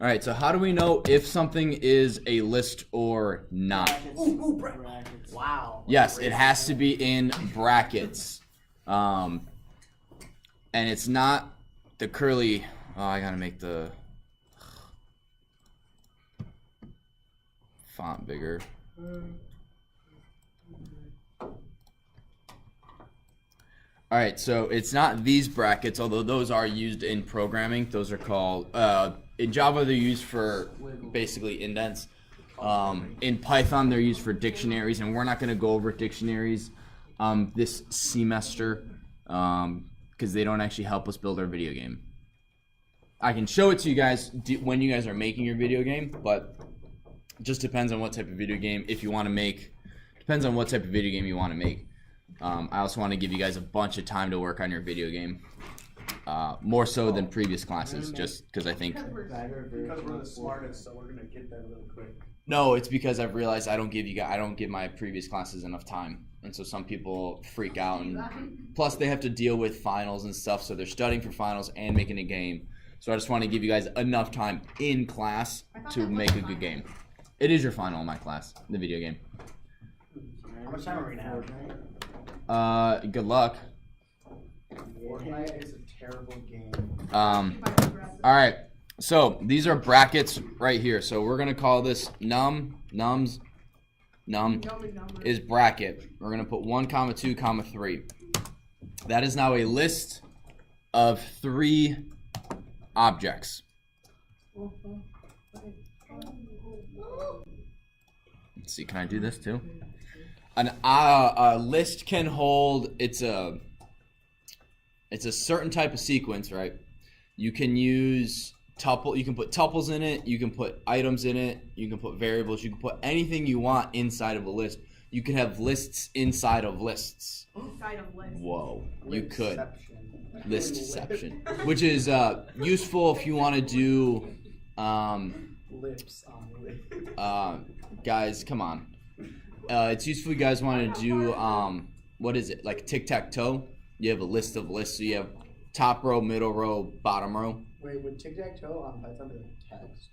All right, so how do we know if something is a list or not? Brackets. Wow. Yes, it has to be in brackets. And it's not the curly. Oh, I gotta make the font bigger. All right, so it's not these brackets, although those are used in programming. Those are called, in Java, they're used for basically indents. In Python, they're used for dictionaries, and we're not going to go over dictionaries this semester because they don't actually help us build our video game. I can show it to you guys when you guys are making your video game, but it just depends on what type of video game. If you want to make, depends on what type of video game you want to make. I also want to give you guys a bunch of time to work on your video game, more so than previous classes, just because I think. Because we're the smartest, so we're gonna get that really quick. No, it's because I've realized I don't give my previous classes enough time, and so some people freak out, and plus they have to deal with finals and stuff, so they're studying for finals and making a game. So I just want to give you guys enough time in class to make a good game. It is your final in my class, the video game. How much time are we gonna have? Good luck. Fortnite is a terrible game. All right. So these are brackets right here. So we're gonna call this num is bracket. We're gonna put 1, 2, 3. That is now a list of 3 objects. Let's see. Can I do this too? A list can hold. It's a certain type of sequence, right? You can use tuple. You can put tuples in it. You can put items in it. You can put variables. You can put anything you want inside of a list. You can have lists inside of lists. Inside of lists. Whoa, you could. Listception. Which is useful if you want to do. Lips on lips. Guys, come on. It's useful if you guys want to do what is it, like tic-tac-toe? You have a list of lists, so you have top row, middle row, bottom row. Wait, would tic-tac-toe on Python be like text?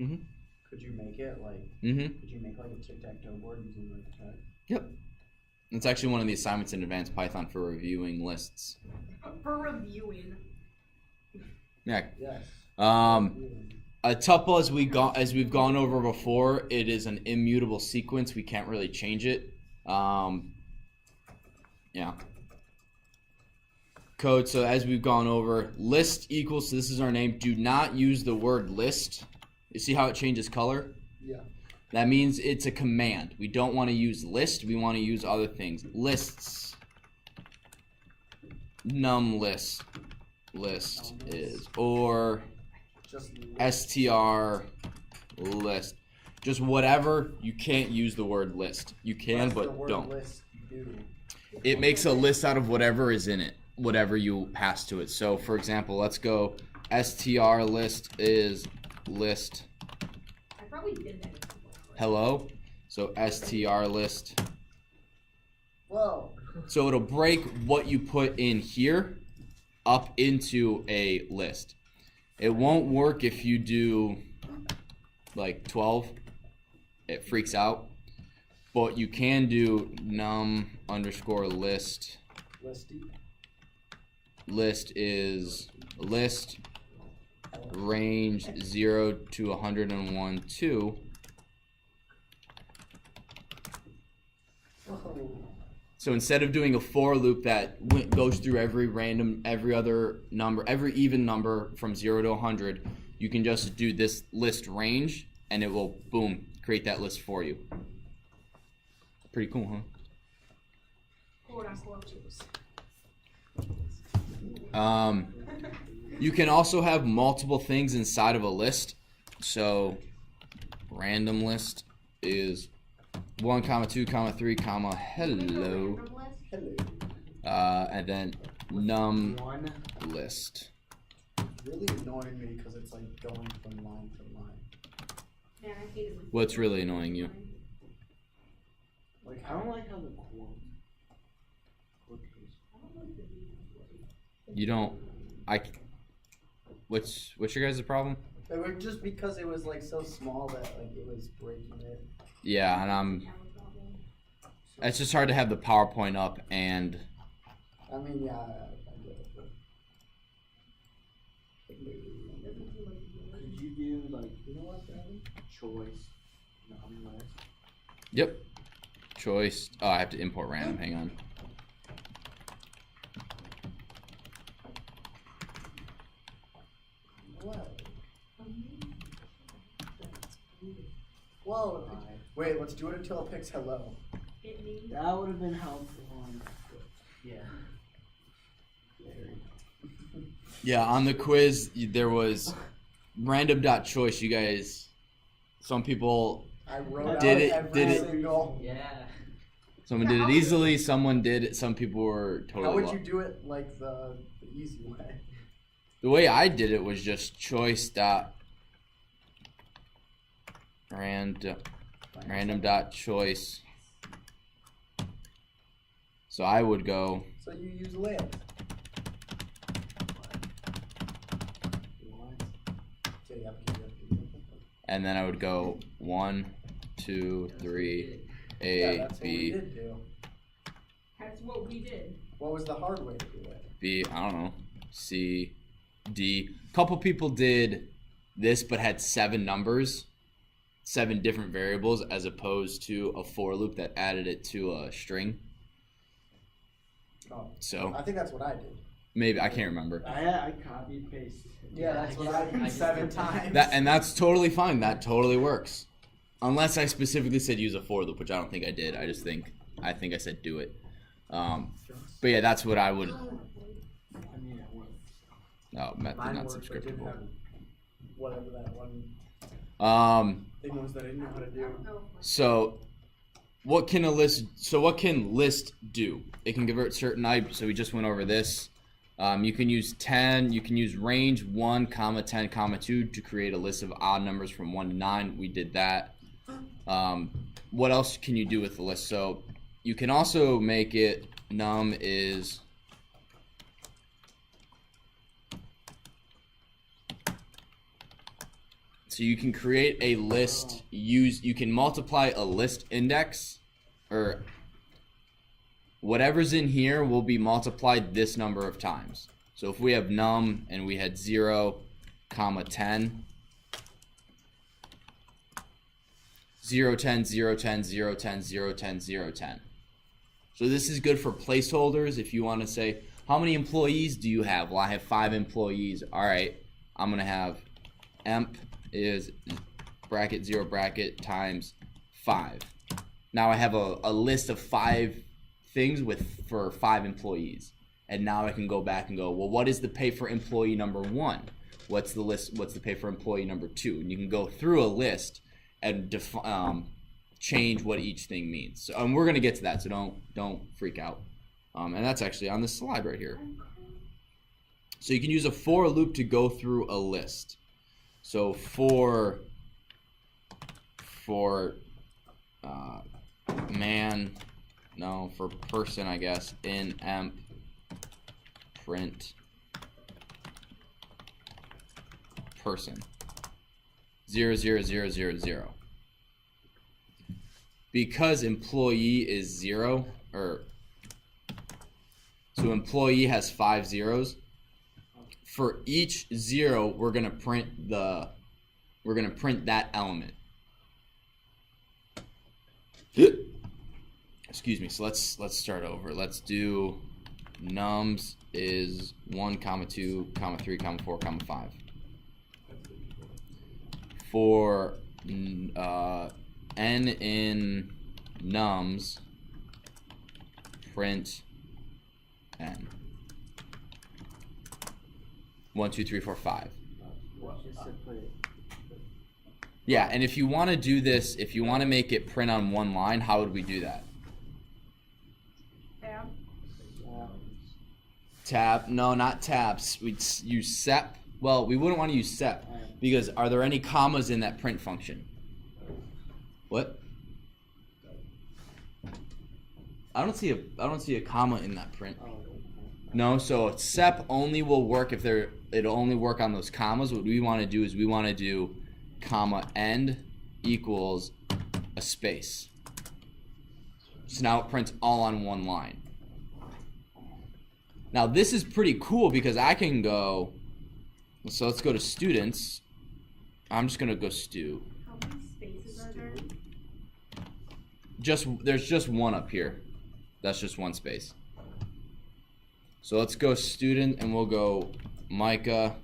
Mhm. Could you make it like? Mhm. Could you make like a tic-tac-toe board using like text? Yep. It's actually one of the assignments in Advanced Python for reviewing lists. For reviewing. Yeah. Yes. A tuple, as we've gone over before, it is an immutable sequence. We can't really change it. Yeah. Code. So as we've gone over, list equals. So this is our name. Do not use the word list. You see how it changes color? Yeah. That means it's a command. We don't want to use list. We want to use other things. Lists. Num list. List is or. Just str list, just whatever. You can't use the word list. You can, but don't. List do? It makes a list out of whatever is in it, whatever you pass to it. So for example, let's go str list is list I probably did that. hello. So str list. Whoa. So it'll break what you put in here up into a list. It won't work if you do like 12. It freaks out. But you can do num underscore list. Listy. List is list range 0 to 101 2. Oh. So instead of doing a for loop that goes through every other number, every even number from 0 to 100, you can just do this list range, and it will, boom, create that list for you. Pretty cool, huh? Quote unquote juice. You can also have multiple things inside of a list. So random list is 1, 2, 3, hello. Hello. And then num One. list. Really annoying me because it's like going from line to line. Man, I hate it. What's really annoying you? Like I don't like how the quote. You don't. What's your guys' problem? It was just because it was like so small that like it was breaking it. Yeah, and it's just hard to have the PowerPoint up and I mean, yeah, I get it. But... Could you do like, you know what, Brandon? Choice. Nonetheless. yep. Choice. Oh, I have to import random. Hang on. What? Whoa. Wait, let's do it until it picks hello. Hit me. That would have been helpful on. Yeah. Very. Yeah, on the quiz there was random.choice. You guys, some people, I wrote Did out it- every did it- single. Yeah. someone did it easily, someone did it, some people were totally How would lost. you do it like the easy way? The way I did it was just choice dot random dot choice. So I would go So you use lib. What? Okay, yep. and then I would go 1, 2, 3, Yeah, A, that's what we B, did do. That's what we did. What was the hard way to do it? B, I don't know, C, D. Couple people did this but had 7 numbers, 7 different variables, as opposed to a for loop that added it to a string. Oh, So I think that's what I did. maybe I can't remember. I copied pasted. Yeah, that's what I did 7 times. That's totally fine. That totally works. Unless I specifically said use a for loop, which I don't think I did. I think I said do it. But yeah, that's what I would. I mean, it worked. Oh, method Mine not worked, but didn't subscriptable. have whatever that one thing was that I didn't know how to do. So what can list do? It can convert certain items. So we just went over this. You can use 10. You can use range 1, 10, 2 to create a list of odd numbers from 1 to 9. We did that. What else can you do with the list? So you can also make it num is so you can create a list. You can multiply a list index, or whatever's in here will be multiplied this number of times. So if we have num and we had 0, 10, 0, 10, 0, 10, 0, 10, 0, 10, 0, 10. So this is good for placeholders. If you want to say, how many employees do you have? Well, I have 5 employees. All right, I'm going to have emp is bracket 0 bracket times 5. Now I have a list of 5 things for 5 employees. And now I can go back and go, well, what is the pay for employee number 1? What's the pay for employee number 2? And you can go through a list and change what each thing means. So, and we're gonna get to that, so don't freak out. And that's actually on this slide right here. So you can use a for loop to go through a list. So for person, I guess, in emp print person 0, 0, 0, 0, 0. Because employee is 0, so employee has 5 zeros. For each 0, we're gonna print that element. Excuse me. So let's start over. Let's do nums is 1, 2, 3, 4, 5. For n in nums, print n. 1, 2, 3, 4, 5. Yeah, and if you want to do this, if you want to make it print on one line, how would we do that? Tab? No, not tabs. We'd use sep. Well, we wouldn't want to use sep because are there any commas in that print function? What? I don't see a comma in that print. No, so sep only will work if it'll only work on those commas. What we want to do is we want to do comma end equals a space. So now it prints all on one line. Now this is pretty cool because I can go, so let's go to students. I'm just gonna go stu. How many spaces are there? There's just one up here. That's just one space. So let's go student and we'll go Micah.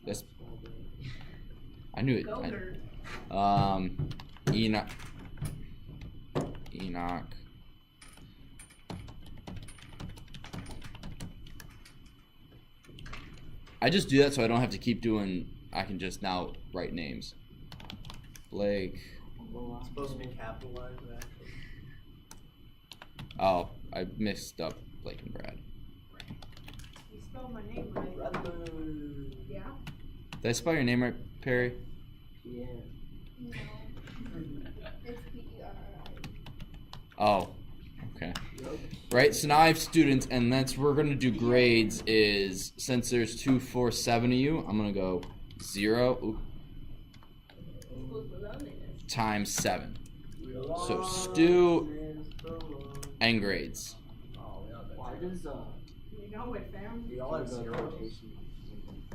That's, I knew it. Gogurt. Enoch. I just do that so I don't have to keep doing. I can just now write names. Blake. It's supposed to be capitalized, actually. Oh, I mixed up Blake and Brad. You spelled my name right. Yeah? Did I spell your name right, Perry? Yeah. No. It's P-E-R-R-I. Oh, okay. Right, so now I have students, and we're gonna do grades. Is since there's 2, 4, 7 of you, I'm gonna go 0 times 7. So stu and grades. Why does You know it, fam. We all have the zeros. rotation?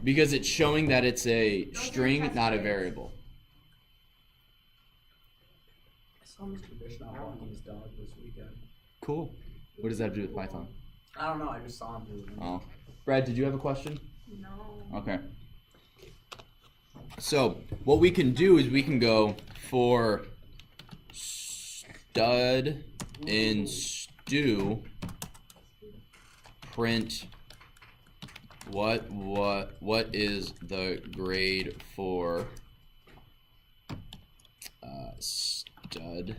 Because it's showing that it's a string, not a variable. I saw Mr. Bishop walking his dog this weekend. Cool. What does that have to do with Python? I don't know, I just saw him do it. Oh, Brad, did you have a question? No. Okay. So what we can do is we can go for stud in stu print what is the grade for stud.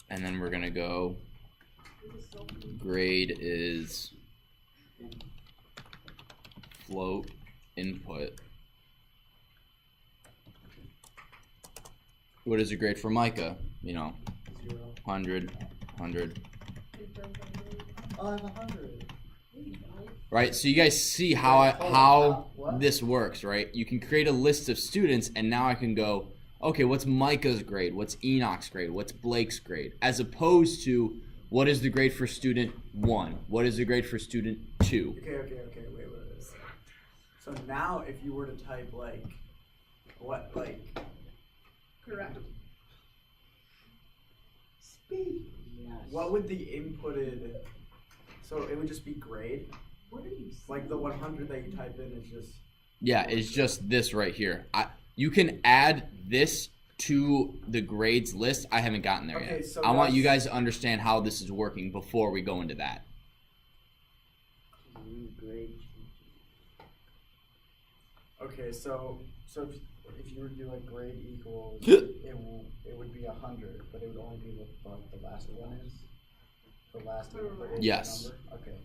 And then we're gonna go grade is float input. What is a grade for Micah? You know, 0. 100. Oh, I have 100. Right, so you guys see how What? this works, right? You can create a list of students, and now I can go, okay, what's Micah's grade? What's Enoch's grade? What's Blake's grade? As opposed to, what is the grade for student 1? What is the grade for student 2? Okay, wait. So now if you were to type Correct. speed, Yes. what would the inputted, so it would just be grade? What are you saying? Like the 100 that you type in is just, Yeah, it's just this right here. You can add this to the grades list. I haven't gotten there Okay, yet. so I want you that's- guys to understand how this is working before we go into that. Grade. okay, so if you were to do like grade equals, it would be 100, but it would only be what the last one is? The last input is the Yes. number? Okay.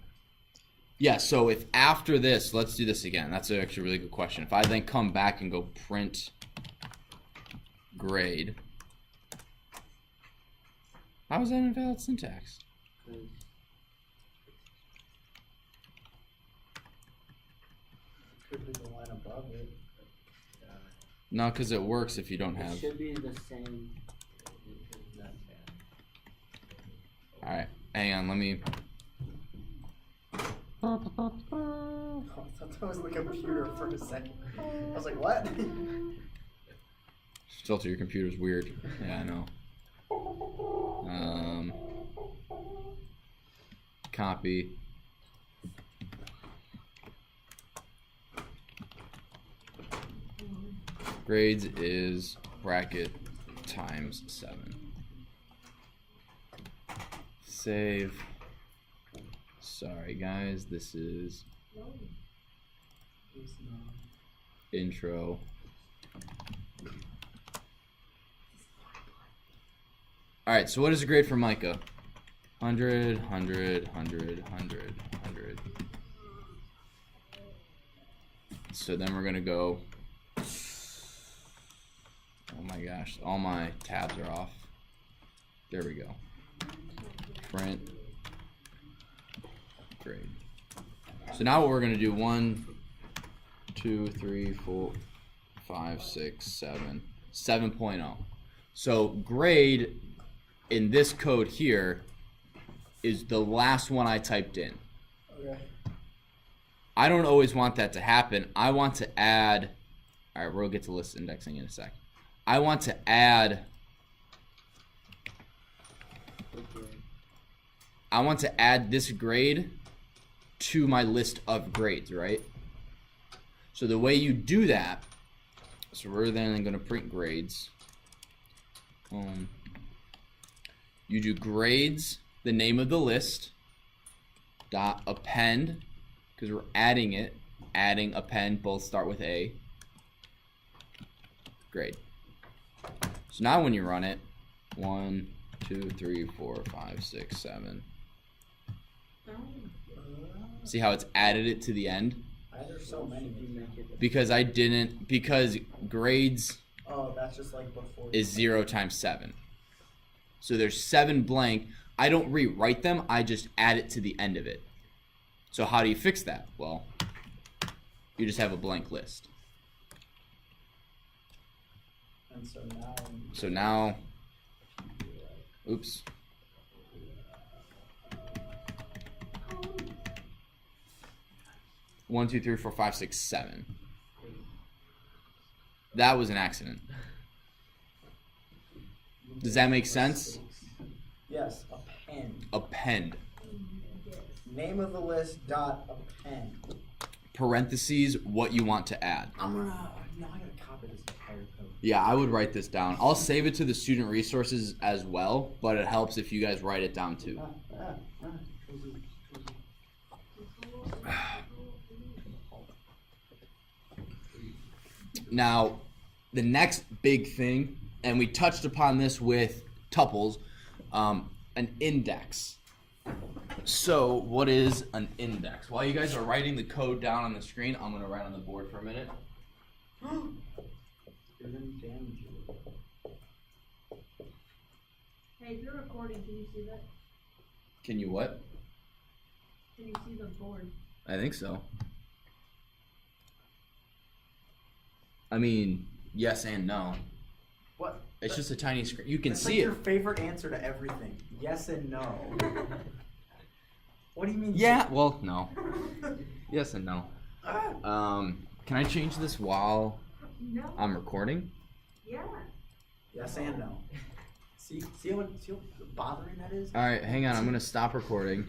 Yeah, so if after this, let's do this again. That's actually a really good question. If I then come back and go print grade, how is that invalid syntax? Could be the line above it. No, because it works if you don't It have. should be the same. All right, hang on. Let me. I thought that was the computer for a second. I was like, what? Filter your computer's weird. Yeah, I know. Copy. Grades is bracket times 7. Save. Sorry guys, this is intro. Alright, so what is the grade for Micah? 100, 100, 100, 100, 100. So then we're gonna go. Oh my gosh, all my tabs are off. There we go. Print grade. So now what we're gonna do 1, 2, 3, 4, 5, 6, 7, 7.0. So grade in this code here is the last one I typed in. Okay. I don't always want that to happen. I want to add, all right, we'll get to list indexing in a sec. I want to add, this grade to my list of grades, right? So the way you do that, so we're then going to print grades. You do grades, the name of the list, dot append, because we're adding it, append, both start with A, grade. So now when you run it, 1, 2, 3, 4, 5, 6, 7. See how it's added it to the end? There's so many. Because because grades Oh, that's just like before. is 0 times 7. So there's 7 blank. I don't rewrite them, I just add it to the end of it. So how do you fix that? Well, you just have a blank list. And so now. So now, oops. One, two, three, four, five, six, 7. That was an accident. Does that make sense? Yes, append. Append. Name of the list dot append. Parentheses, what you want to add. I gotta copy this entire code. Yeah, I would write this down. I'll save it to the student resources as well, but it helps if you guys write it down too. Now, the next big thing, and we touched upon this with tuples, an index. So, what is an index? While you guys are writing the code down on the screen, I'm going to write on the board for a minute. Hey, if you're recording, can you see that? Can you what? Can you see the board? I think so. I mean, yes and no. What? It's just a tiny screen. You can That's see like it. your favorite answer to everything. Yes and no. What do you mean? Yeah, well, no. Yes and no. Ah. Can I change this while No. I'm recording? Yeah. Yes and no. See how bothering that is? All right, hang on. I'm going to stop recording.